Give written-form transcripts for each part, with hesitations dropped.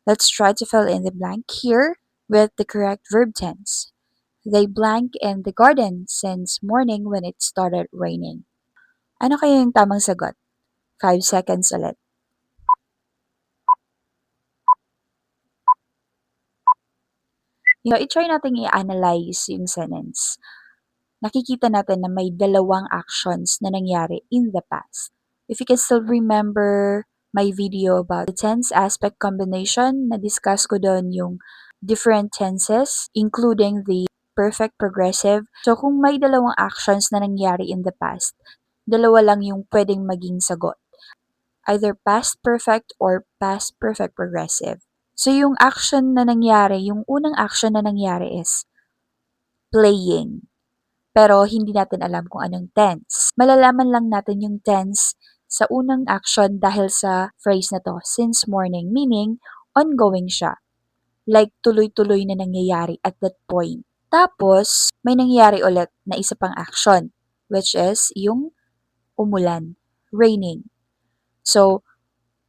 Let's try to fill in the blank here with the correct verb tense. They blank in the garden since morning when it started raining. Ano kaya yung tamang sagot? 5 seconds ulit. I-try natin i-analyze yung sentence. Nakikita natin na may dalawang actions na nangyari in the past. If you can still remember my video about the tense aspect combination, na-discuss ko doon yung different tenses, including the perfect progressive. So, kung may dalawang actions na nangyari in the past, dalawa lang yung pwedeng maging sagot. Either past perfect or past perfect progressive. So, yung action na nangyari, yung unang action na nangyari is playing. Pero hindi natin alam kung anong tense. Malalaman lang natin yung tense sa unang action dahil sa phrase na to, since morning, meaning ongoing siya. Like tuloy-tuloy na nangyayari at that point. Tapos, may nangyayari ulit na isa pang action, which is yung umulan, raining. So,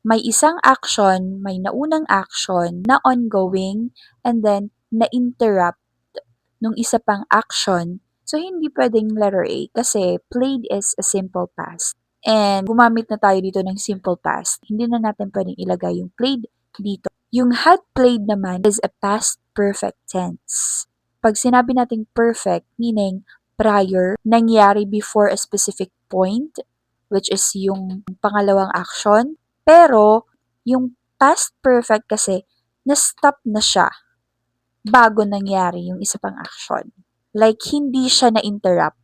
may isang action, may naunang action na ongoing, and then na-interrupt nung isa pang action. So, hindi pwedeng letter A kasi played is a simple past. And gumamit na tayo dito ng simple past. Hindi na natin pwedeng ilagay yung played dito. Yung had played naman is a past perfect tense. Pag sinabi nating perfect, meaning prior, nangyari before a specific point, which is yung pangalawang action. Pero, yung past perfect kasi, na-stop na siya bago nangyari yung isa pang action. Like, hindi siya na-interrupt.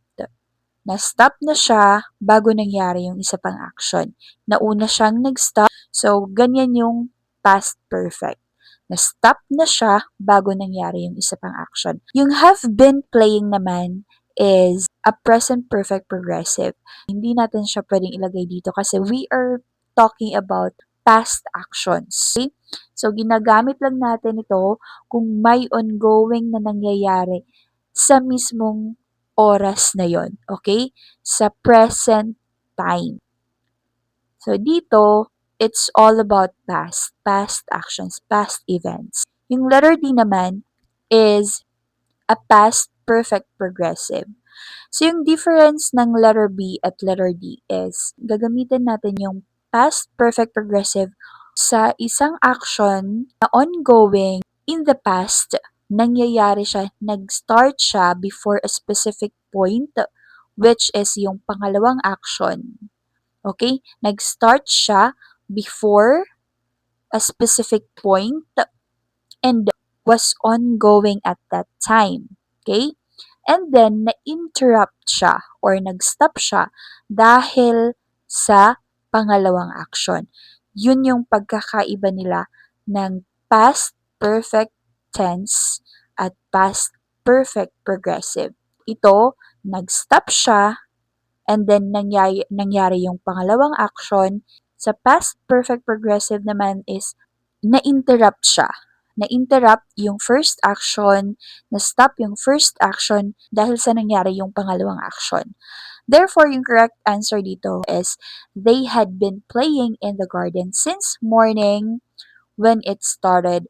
Na-stop na siya bago nangyari yung isa pang action. Nauna siyang nag-stop, so ganyan yung past perfect. Na-stop na siya bago nangyari yung isa pang action. Yung have been playing naman is a present perfect progressive. Hindi natin siya pwedeng ilagay dito kasi we are talking about past actions. Okay? So, ginagamit lang natin ito kung may ongoing na nangyayari sa mismong oras na yon, okay? Sa present time. So, dito, it's all about past actions, past events. Yung letter D naman is a past perfect progressive. So, yung difference ng letter B at letter D is gagamitin natin yung past perfect progressive sa isang action na ongoing in the past, nangyayari siya, nag-start siya before a specific point, which is yung pangalawang action. Okay? Nag-start siya before a specific point and was ongoing at that time. Okay? And then, na-interrupt siya or nag-stop siya dahil sa pangalawang action. Yun yung pagkakaiba nila ng past perfect tense at past perfect progressive. Ito, nag-stop siya and then nangyari yung pangalawang action. Sa past perfect progressive naman is na-interrupt siya. Na-interrupt yung first action, na-stop yung first action dahil sa nangyari yung pangalawang action. Therefore, yung correct answer dito is they had been playing in the garden since morning when it started